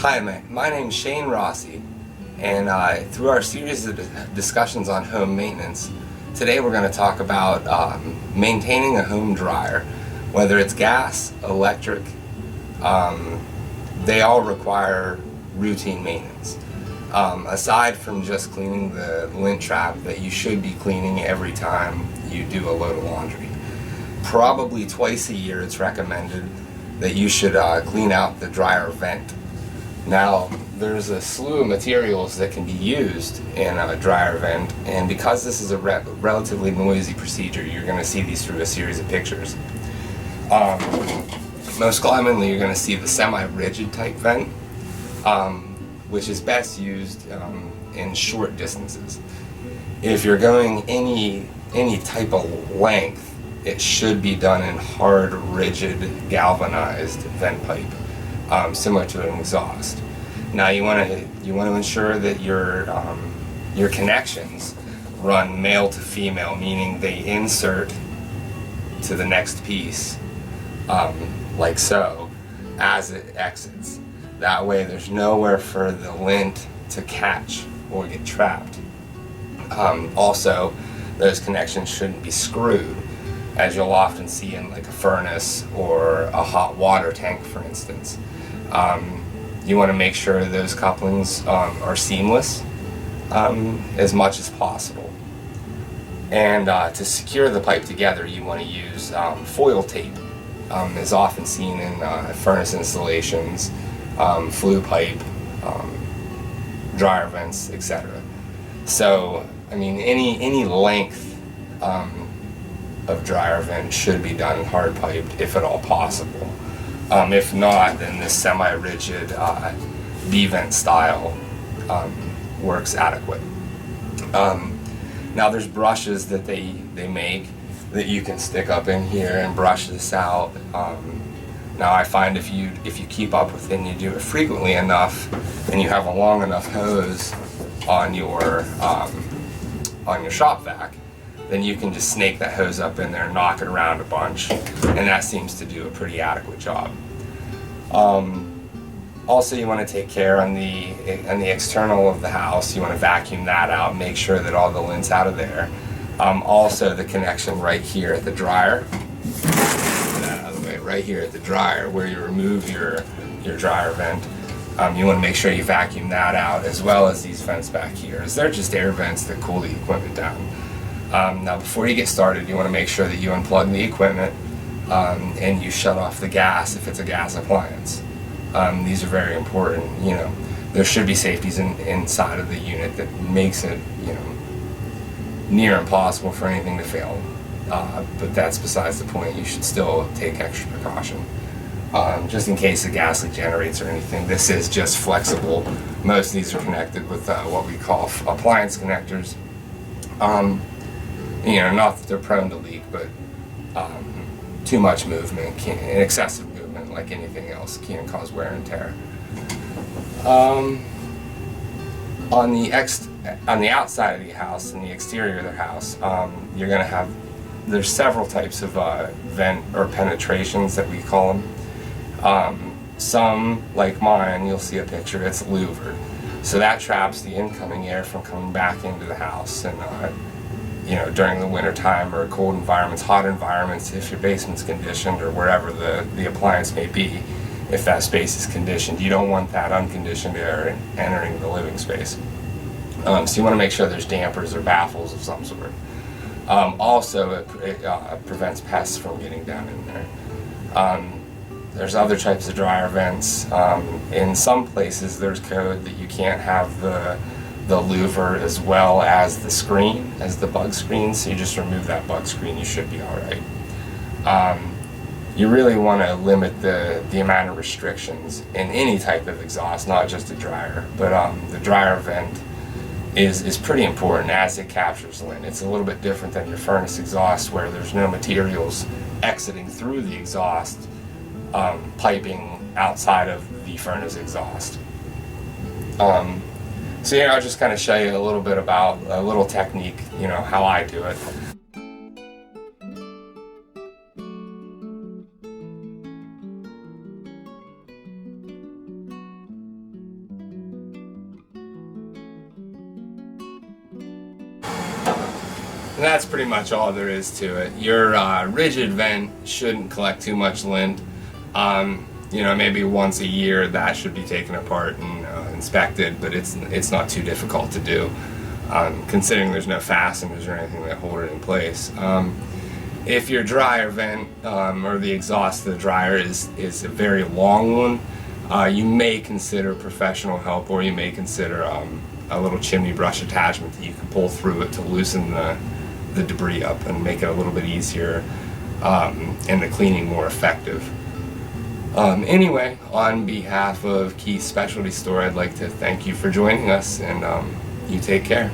Hi, my name's Shane Rossi, and through our series of discussions on home maintenance, today we're going to talk about maintaining a home dryer. Whether it's gas, electric, they all require routine maintenance. Aside from just cleaning the lint trap that you should be cleaning every time you do a load of laundry. Probably twice a year it's recommended that you should clean out the dryer vent. Now, there's a slew of materials that can be used in a dryer vent, and because this is a relatively noisy procedure, you're going to see these through a series of pictures. Most commonly, you're going to see the semi-rigid type vent, which is best used in short distances. If you're going any type of length, it should be done in hard, rigid, galvanized vent pipe. Similar to an exhaust. Now you want to ensure that your connections run male to female, meaning they insert to the next piece, like so, as it exits. That way, there's nowhere for the lint to catch or get trapped. Also, those connections shouldn't be screwed, as you'll often see in like a furnace or a hot water tank, for instance. You want to make sure those couplings are seamless as much as possible. And to secure the pipe together, you want to use foil tape, as often seen in furnace installations, flue pipe, dryer vents, etc. So, I mean, any length of dryer vent should be done hard piped if at all possible. If not, then this semi-rigid V-vent style works adequate. Now there's brushes that they make that you can stick up in here and brush this out. Now I find if you keep up with it and you do it frequently enough and you have a long enough hose on your shop vac, then you can just snake that hose up in there and knock it around a bunch, and that seems to do a pretty adequate job. Also, you want to take care on the external of the house. You want to vacuum that out, make sure that all the lint's out of there. Also, the connection right here at the dryer, that out of the way, right here at the dryer where you remove your dryer vent. You want to make sure you vacuum that out, as well as these vents back here, as they're just air vents that cool the equipment down. Now, before you get started, you want to make sure that you unplug the equipment and you shut off the gas if it's a gas appliance. These are very important. You know, there should be safeties inside of the unit that makes it, you know, near impossible for anything to fail. But that's besides the point. You should still take extra precaution, just in case the gas leak generates or anything. This is just flexible. Most of these are connected with what we call appliance connectors. You know, not that they're prone to leak, but too much movement, excessive movement, like anything else, can cause wear and tear. On the outside of the house and the exterior of the house, you're going to have, there's several types of vent or penetrations that we call them. Some, like mine, you'll see a picture, it's louvered. So that traps the incoming air from coming back into the house, and you know, during the winter time or cold environments, hot environments, if your basement's conditioned or wherever the appliance may be, if that space is conditioned, you don't want that unconditioned air entering the living space. So you want to make sure there's dampers or baffles of some sort. Also, it prevents pests from getting down in there. There's other types of dryer vents. In some places, there's code that you can't have the louver as well as the screen, as the bug screen, so you just remove that bug screen, you should be alright. You really want to limit the amount of restrictions in any type of exhaust, not just a dryer, but the dryer vent is pretty important as it captures lint. It's a little bit different than your furnace exhaust, where there's no materials exiting through the exhaust, piping outside of the furnace exhaust. So yeah, I'll just kind of show you a little bit about a little technique, you know, how I do it. that's pretty much all there is to it. Your rigid vent shouldn't collect too much lint. Maybe once a year that should be taken apart and inspected, but it's not too difficult to do, considering there's no fasteners or anything that hold it in place. If your dryer vent or the exhaust of the dryer is a very long one, you may consider professional help, or you may consider a little chimney brush attachment that you can pull through it to loosen the debris up and make it a little bit easier and the cleaning more effective. Anyway, on behalf of Keith's Specialty Store, I'd like to thank you for joining us, and you take care.